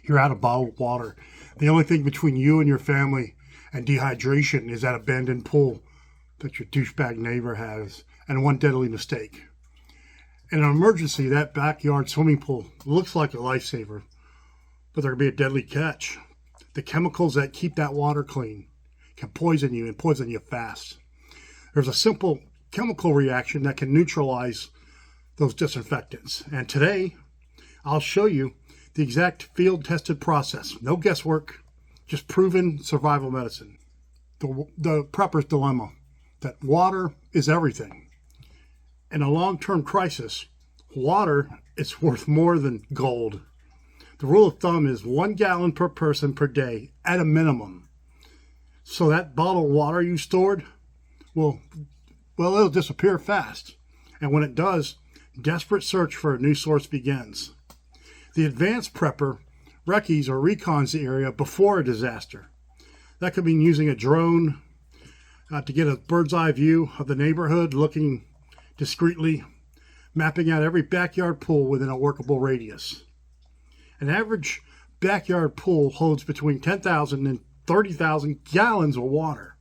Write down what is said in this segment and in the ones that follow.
You're out of bottled water. The only thing between you and your family and dehydration is that abandoned pool that your douchebag neighbor has, and one deadly mistake. In an emergency, that backyard swimming pool looks like a lifesaver, but there can be a deadly catch. The chemicals that keep that water clean can poison you, and poison you fast. There's a simple chemical reaction that can neutralize those disinfectants. And today, I'll show you the exact field-tested process. No guesswork, just proven survival medicine. The prepper's dilemma, that water is everything. In a long-term crisis, water is worth more than gold. The rule of thumb is 1 gallon per person per day at a minimum. So that bottled water you stored, well, it'll disappear fast. And when it does, desperate search for a new source begins. The advanced prepper recces or recons the area before a disaster. That could mean using a drone to get a bird's eye view of the neighborhood, looking discreetly, mapping out every backyard pool within a workable radius. An average backyard pool holds between 10,000 and 30,000 gallons of water.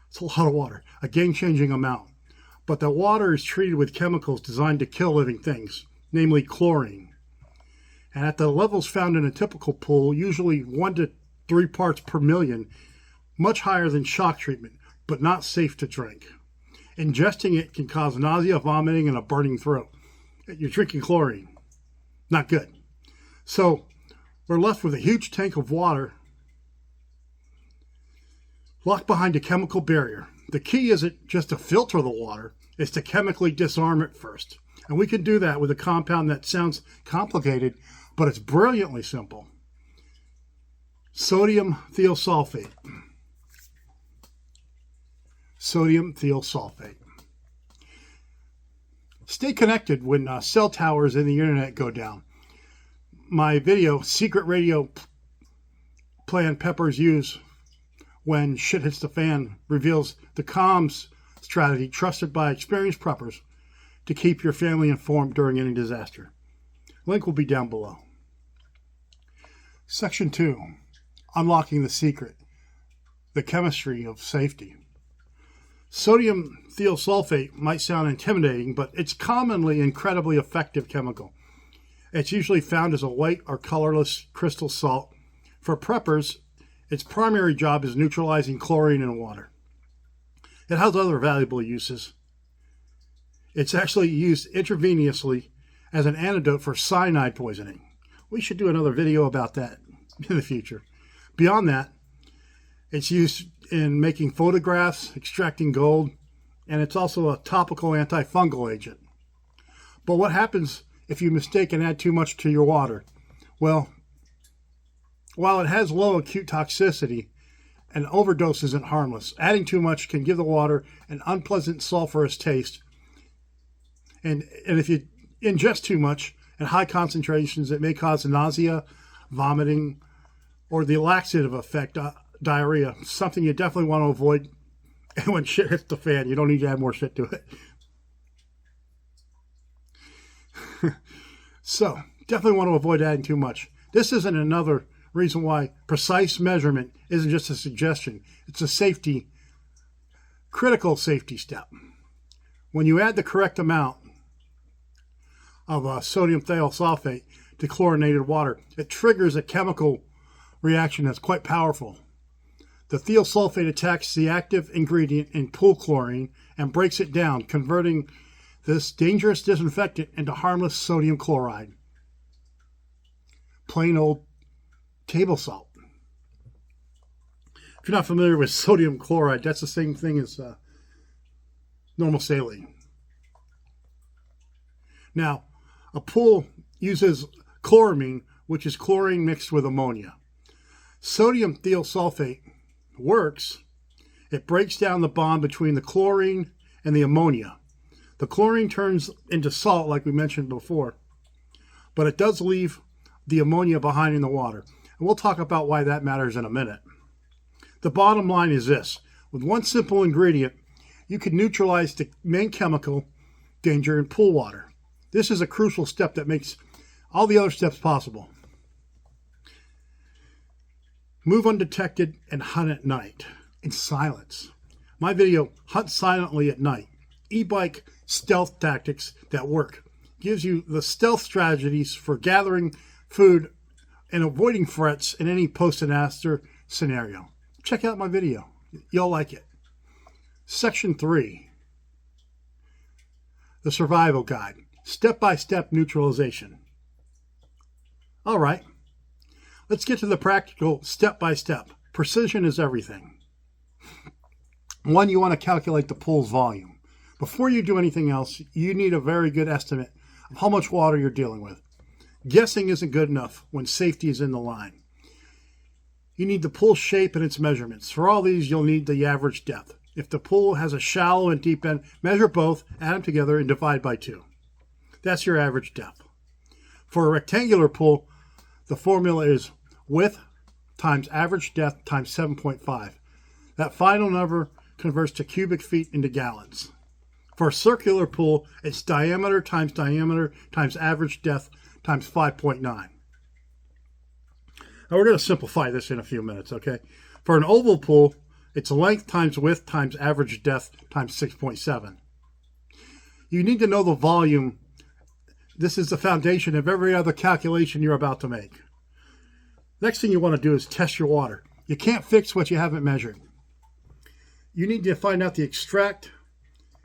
It's a lot of water, a game-changing amount. But the water is treated with chemicals designed to kill living things, namely chlorine. And at the levels found in a typical pool, usually 1 to 3 parts per million, much higher than shock treatment, but not safe to drink. Ingesting it can cause nausea, vomiting, and a burning throat. You're drinking chlorine. Not good. So we're left with a huge tank of water locked behind a chemical barrier. The key isn't just to filter the water, it's to chemically disarm it first. And we can do that with a compound that sounds complicated, but it's brilliantly simple. Sodium thiosulfate. Sodium thiosulfate. Stay connected when cell towers in the internet go down. My video, Secret Radio Plan Peppers Use When Shit Hits the Fan, reveals the comms strategy trusted by experienced preppers to keep your family informed during any disaster. Link will be down below. Section 2. Unlocking the secret. The chemistry of safety. Sodium thiosulfate might sound intimidating, but it's commonly incredibly effective chemical. It's usually found as a white or colorless crystal salt. For preppers, its primary job is neutralizing chlorine in water. It has other valuable uses. It's actually used intravenously as an antidote for cyanide poisoning. We should do another video about that in the future. Beyond that, it's used in making photographs, extracting gold, and it's also a topical antifungal agent. But what happens if you mistake and add too much to your water? Well, while it has low acute toxicity, an overdose isn't harmless. Adding too much can give the water an unpleasant sulfurous taste. And if you ingest too much at high concentrations, it may cause nausea, vomiting, or the laxative effect, diarrhea, something you definitely want to avoid. And when shit hits the fan, you don't need to add more shit to it. So, definitely want to avoid adding too much. This isn't another reason why precise measurement isn't just a suggestion. It's a critical safety step. When you add the correct amount of sodium thiosulfate to chlorinated water, it triggers a chemical reaction that's quite powerful. The thiosulfate attacks the active ingredient in pool chlorine and breaks it down, converting this dangerous disinfectant into harmless sodium chloride. Plain old table salt. If you're not familiar with sodium chloride, that's the same thing as normal saline. Now, a pool uses chloramine, which is chlorine mixed with ammonia. Sodium thiosulfate works. It breaks down the bond between the chlorine and the ammonia. The chlorine turns into salt, like we mentioned before, but it does leave the ammonia behind in the water. And we'll talk about why that matters in a minute. The bottom line is this. With one simple ingredient, you can neutralize the main chemical danger in pool water. This is a crucial step that makes all the other steps possible. Move undetected and hunt at night in silence. My video, Hunt Silently at Night. E-bike stealth tactics that work. Gives you the stealth strategies for gathering food and avoiding threats in any post-disaster scenario. Check out my video. You'll like it. Section 3. The Survival Guide. Step-by-step neutralization. All right. Let's get to the practical step-by-step. Precision is everything. One, you want to calculate the pool's volume. Before you do anything else, you need a very good estimate of how much water you're dealing with. Guessing isn't good enough when safety is in the line. You need the pool shape and its measurements. For all these, you'll need the average depth. If the pool has a shallow and deep end, measure both, add them together, and divide by 2. That's your average depth. For a rectangular pool, the formula is width times average depth times 7.5. That final number converts to cubic feet into gallons. For a circular pool, it's diameter times average depth times 5.9. Now we're going to simplify this in a few minutes, okay? For an oval pool, it's length times width times average depth times 6.7. You need to know the volume. This is the foundation of every other calculation you're about to make. Next thing you want to do is test your water. You can't fix what you haven't measured. You need to find out the extract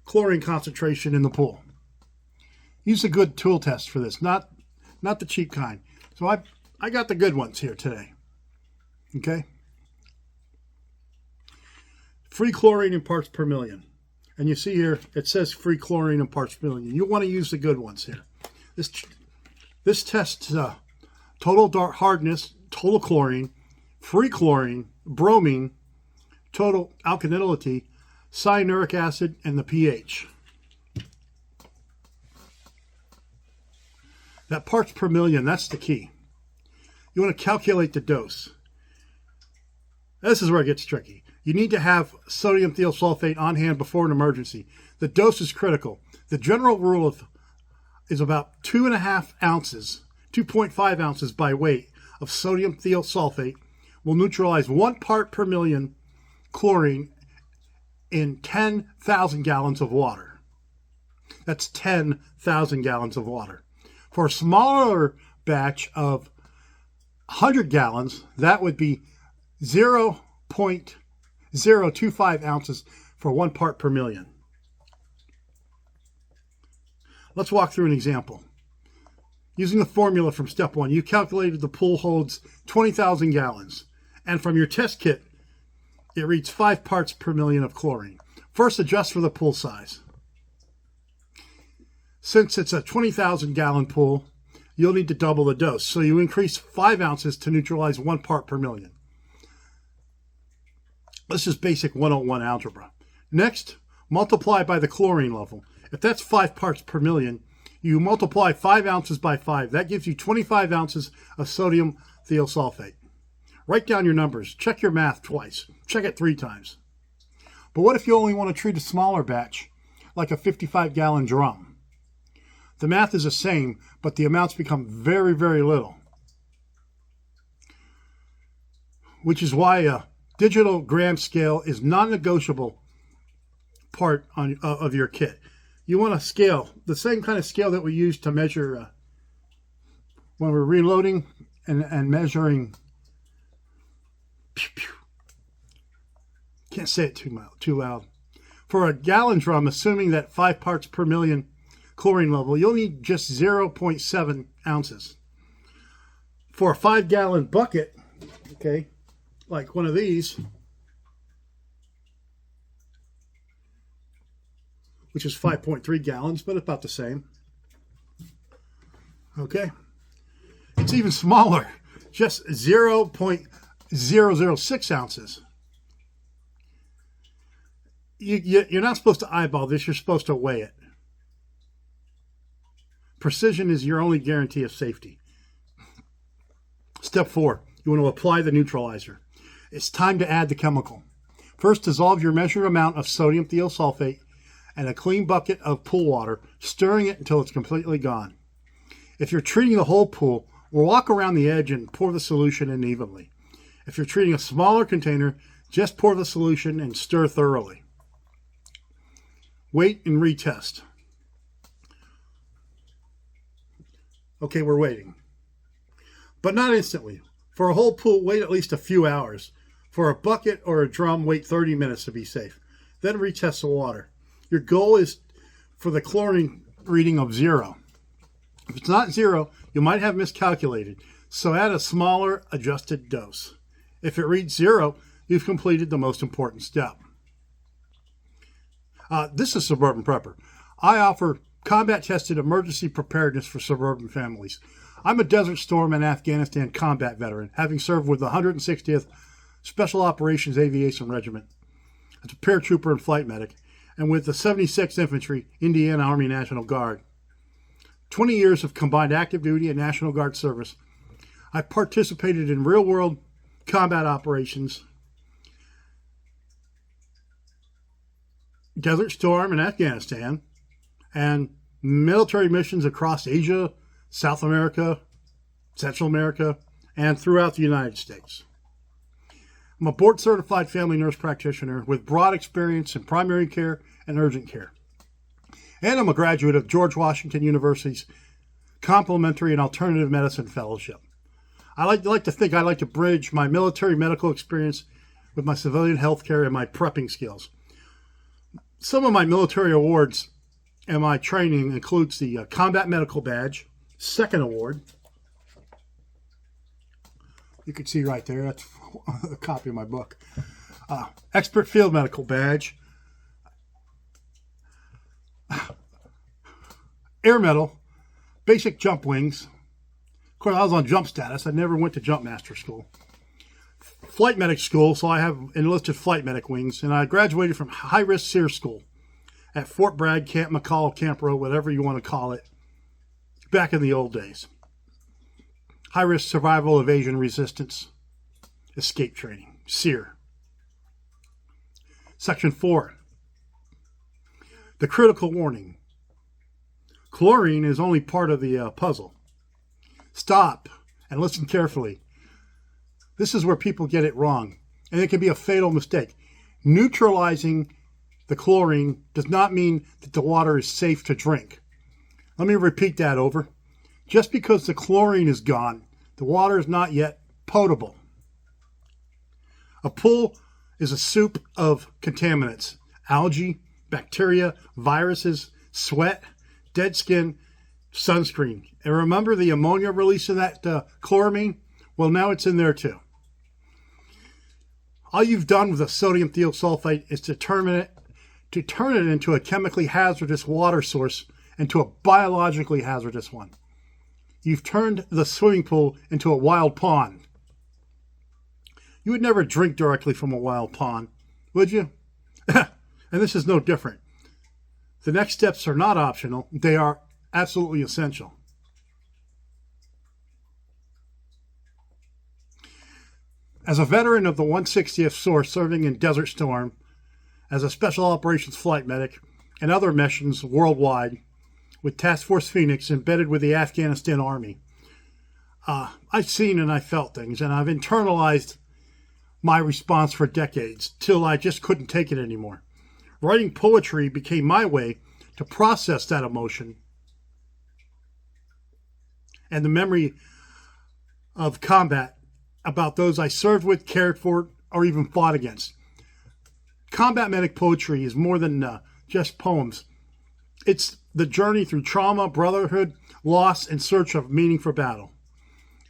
chlorine concentration in the pool. Use a good tool test for this, not the cheap kind. So I got the good ones here today. Okay? Free chlorine in parts per million. And you see here, it says free chlorine in parts per million. You want to use the good ones here. This tests total hardness, total chlorine, free chlorine, bromine, total alkalinity, cyanuric acid, and the pH. That parts per million, that's the key. You want to calculate the dose. This is where it gets tricky. You need to have sodium thiosulfate on hand before an emergency. The dose is critical. The general rule is about 2.5 ounces, 2.5 ounces by weight of sodium thiosulfate will neutralize 1 part per million chlorine in 10,000 gallons of water. That's 10,000 gallons of water. For a smaller batch of 100 gallons, that would be 0.025 ounces for 1 part per million. Let's walk through an example. Using the formula from step 1, you calculated the pool holds 20,000 gallons. And from your test kit, it reads 5 parts per million of chlorine. First, adjust for the pool size. Since it's a 20,000 gallon pool, you'll need to double the dose. So you increase 5 ounces to neutralize 1 part per million. This is basic 101 algebra. Next, multiply by the chlorine level. If that's 5 parts per million, you multiply 5 ounces by 5. That gives you 25 ounces of sodium thiosulfate. Write down your numbers. Check your math twice. Check it 3 times. But what if you only want to treat a smaller batch, like a 55-gallon drum? The math is the same, but the amounts become very, very little. Which is why a digital gram scale is non-negotiable part of your kit. You want a scale, the same kind of scale that we use to measure when we're reloading and measuring. Can't say it too loud. For a gallon drum, assuming that 5 parts per million chlorine level, you'll need just 0.7 ounces. For a 5-gallon bucket, okay, like one of these, which is 5.3 gallons, but about the same. Okay. It's even smaller, just 0.006 ounces. You're not supposed to eyeball this, you're supposed to weigh it. Precision is your only guarantee of safety. Step 4, you want to apply the neutralizer. It's time to add the chemical. First, dissolve your measured amount of sodium thiosulfate in a clean bucket of pool water, stirring it until it's completely gone. If you're treating the whole pool, walk around the edge and pour the solution in evenly. If you're treating a smaller container, just pour the solution and stir thoroughly. Wait and retest. Okay, we're waiting. But not instantly. For a whole pool, wait at least a few hours. For a bucket or a drum, wait 30 minutes to be safe. Then retest the water. Your goal is for the chlorine reading of 0. If it's not 0, you might have miscalculated, so add a smaller adjusted dose. If it reads 0, you've completed the most important step. This is Suburban Prepper. I offer combat-tested emergency preparedness for suburban families. I'm a Desert Storm and Afghanistan combat veteran, having served with the 160th Special Operations Aviation Regiment as a paratrooper and flight medic, and with the 76th Infantry, Indiana Army National Guard. 20 years of combined active duty and National Guard service. I participated in real-world combat operations, Desert Storm in Afghanistan, and military missions across Asia, South America, Central America, and throughout the United States. I'm a board-certified family nurse practitioner with broad experience in primary care and urgent care. And I'm a graduate of George Washington University's Complementary and Alternative Medicine Fellowship. I like to think I like to bridge my military medical experience with my civilian healthcare and my prepping skills. Some of my military awards and my training includes the Combat Medical Badge, second award. You can see right there, that's a copy of my book. Expert Field Medical Badge, Air Medal, Basic Jump Wings. Of course, I was on jump status. I never went to Jump Master School. Flight Medic School, so I have enlisted Flight Medic Wings, and I graduated from High Risk SEER School at Fort Bragg, Camp McCall, Camp Rowe, whatever you want to call it, back in the old days. High Risk Survival, Evasion, Resistance, Escape Training, SEER. Section 4, the critical warning. Chlorine is only part of the puzzle. Stop and listen carefully. This is where people get it wrong, and it can be a fatal mistake. Neutralizing the chlorine does not mean that the water is safe to drink. Let me repeat that over. Just because the chlorine is gone, the water is not yet potable. A pool is a soup of contaminants: algae, bacteria, viruses, sweat, dead skin, sunscreen. And remember the ammonia release in that chloramine? Well, now it's in there too. All you've done with the sodium thiosulfate is to turn it into a chemically hazardous water source into a biologically hazardous one. You've turned the swimming pool into a wild pond. You would never drink directly from a wild pond, would you? And this is no different. The next steps are not optional. They are absolutely essential. As a veteran of the 160th SOAR serving in Desert Storm, as a Special Operations Flight Medic, and other missions worldwide, with Task Force Phoenix embedded with the Afghanistan Army, I've seen and I felt things, and I've internalized my response for decades, till I just couldn't take it anymore. Writing poetry became my way to process that emotion and the memory of combat about those I served with, cared for, or even fought against. Combat medic poetry is more than just poems. It's the journey through trauma, brotherhood, loss, and search of meaning for battle.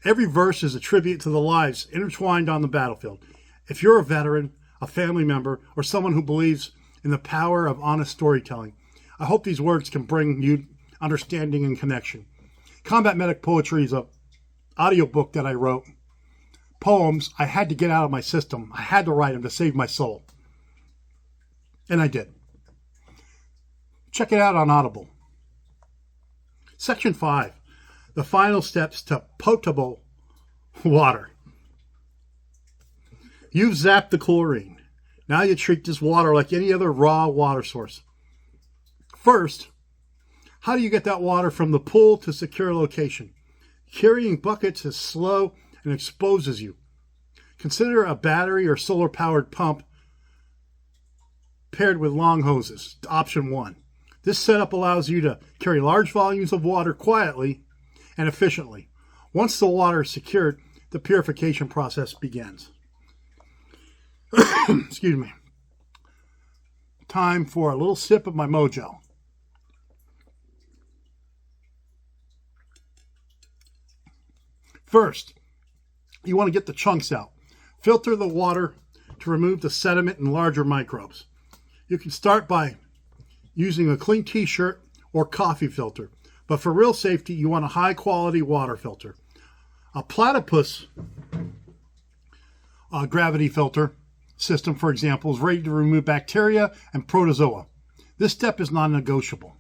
Every verse is a tribute to the lives intertwined on the battlefield. If you're a veteran, a family member, or someone who believes in the power of honest storytelling, I hope these words can bring you understanding and connection. Combat Medic Poetry is an audiobook that I wrote. Poems I had to get out of my system. I had to write them to save my soul. And I did. Check it out on Audible. Section 5, the final steps to potable water. You've zapped the chlorine. Now you treat this water like any other raw water source. First, how do you get that water from the pool to secure location? Carrying buckets is slow and exposes you. Consider a battery or solar-powered pump paired with long hoses. Option 1. This setup allows you to carry large volumes of water quietly and efficiently. Once the water is secured, the purification process begins. Excuse me. Time for a little sip of my mojo. First, you want to get the chunks out. Filter the water to remove the sediment and larger microbes. You can start by using a clean t-shirt or coffee filter, but for real safety, you want a high-quality water filter. A platypus gravity filter system, for example, is ready to remove bacteria and protozoa. This step is non-negotiable.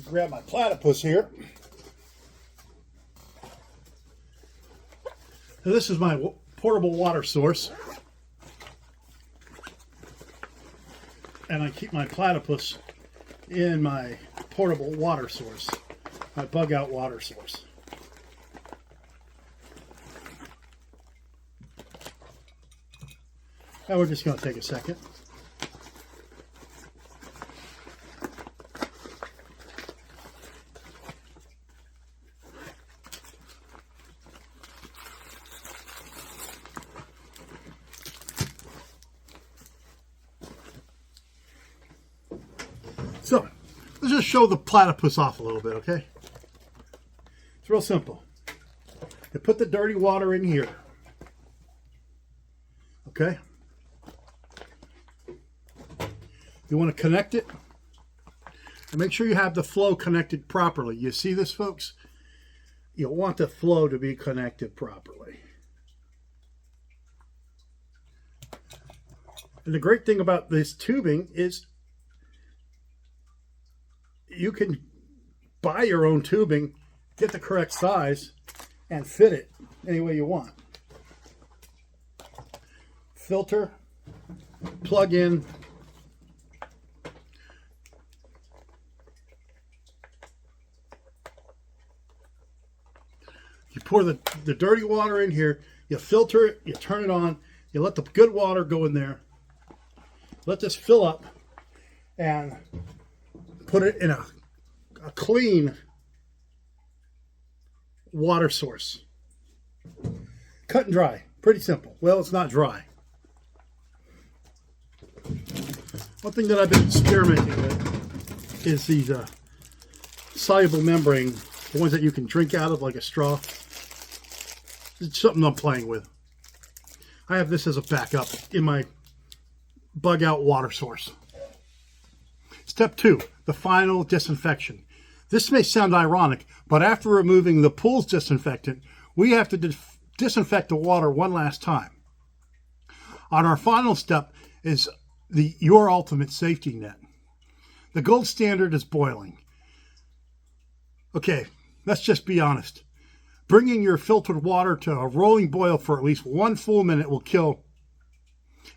Grab my platypus here. So this is my portable water source. And I keep my platypus in my portable water source, my bug out water source. Now we're just going to take a second. So, let's just show the platypus off a little bit, okay? It's real simple. You put the dirty water in here, okay? You want to connect it, and make sure you have the flow connected properly. You see this, folks? You want the flow to be connected properly. And the great thing about this tubing is you can buy your own tubing, get the correct size, and fit it any way you want. Filter, plug in. You pour the dirty water in here, you filter it, you turn it on, you let the good water go in there. Let this fill up and put it in a clean water source. Cut and dry. Pretty simple. Well, it's not dry. One thing that I've been experimenting with is these soluble membrane, the ones that you can drink out of like a straw. It's something I'm playing with. I have this as a backup in my bug out water source. Step 2, the final disinfection. This may sound ironic, but after removing the pool's disinfectant, we have to disinfect the water one last time. On our final step is your ultimate safety net. The gold standard is boiling. Okay, let's just be honest. Bringing your filtered water to a rolling boil for at least 1 full minute will kill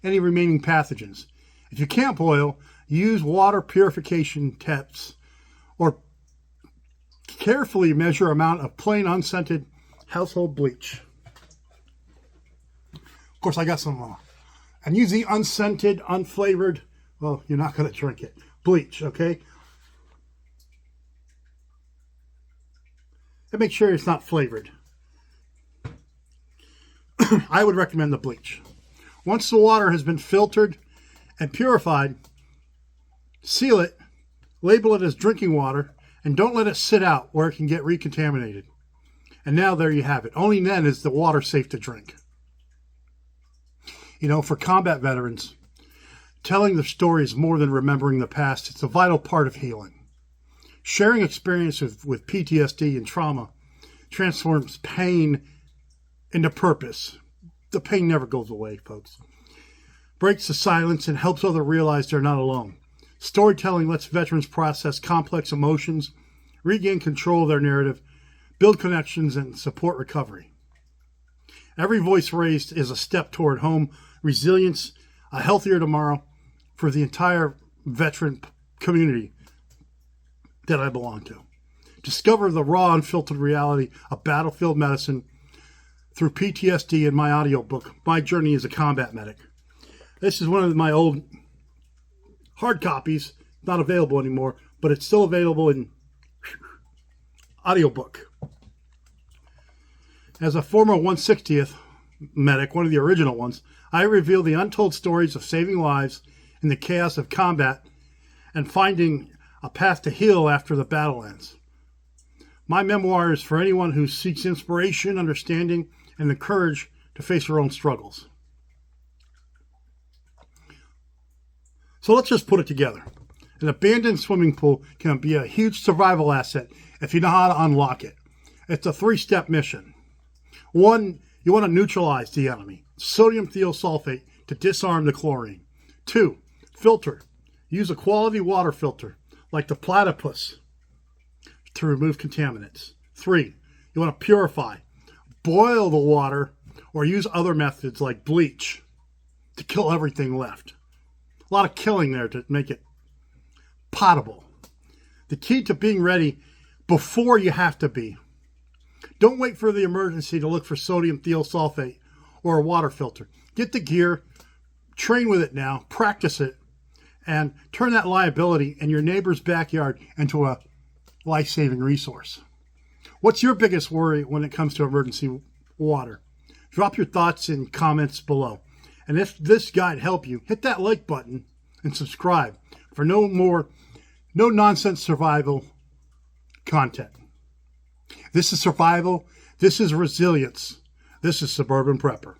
any remaining pathogens. If you can't boil, use water purification tips or carefully measure amount of plain unscented household bleach. Of course, I got some, and use the unscented, unflavored, well, you're not going to drink it, bleach, okay? And make sure it's not flavored. I would recommend the bleach. Once the water has been filtered and purified, seal it, label it as drinking water, and don't let it sit out where it can get recontaminated. And now there you have it. Only then is the water safe to drink. You know, for combat veterans, telling the story is more than remembering the past. It's a vital part of healing. Sharing experiences with PTSD and trauma transforms pain into purpose. The pain never goes away, folks. Breaks the silence and helps others realize they're not alone. Storytelling lets veterans process complex emotions, regain control of their narrative, build connections, and support recovery. Every voice raised is a step toward home, resilience, a healthier tomorrow for the entire veteran community that I belong to. Discover the raw, unfiltered reality of battlefield medicine through PTSD in my audiobook, My Journey as a Combat Medic. This is one of my old hard copies, not available anymore, but it's still available in audiobook. As a former 160th medic, one of the original ones, I reveal the untold stories of saving lives in the chaos of combat and finding a path to heal after the battle ends. My memoir is for anyone who seeks inspiration, understanding, and the courage to face their own struggles. So let's just put it together. An abandoned swimming pool can be a huge survival asset if you know how to unlock it. It's a 3-step mission. 1, you want to neutralize the enemy. Sodium thiosulfate to disarm the chlorine. 2, filter. Use a quality water filter like the platypus to remove contaminants. 3, you want to purify. Boil the water or use other methods like bleach to kill everything left. A lot of killing there to make it potable. The key to being ready before you have to be. Don't wait for the emergency to look for sodium thiosulfate or a water filter. Get the gear, train with it now, practice it, and turn that liability in your neighbor's backyard into a life-saving resource. What's your biggest worry when it comes to emergency water? Drop your thoughts in comments below. And if this guide helped you, hit that like button and subscribe for no nonsense survival content. This is survival. This is resilience. This is Suburban Prepper.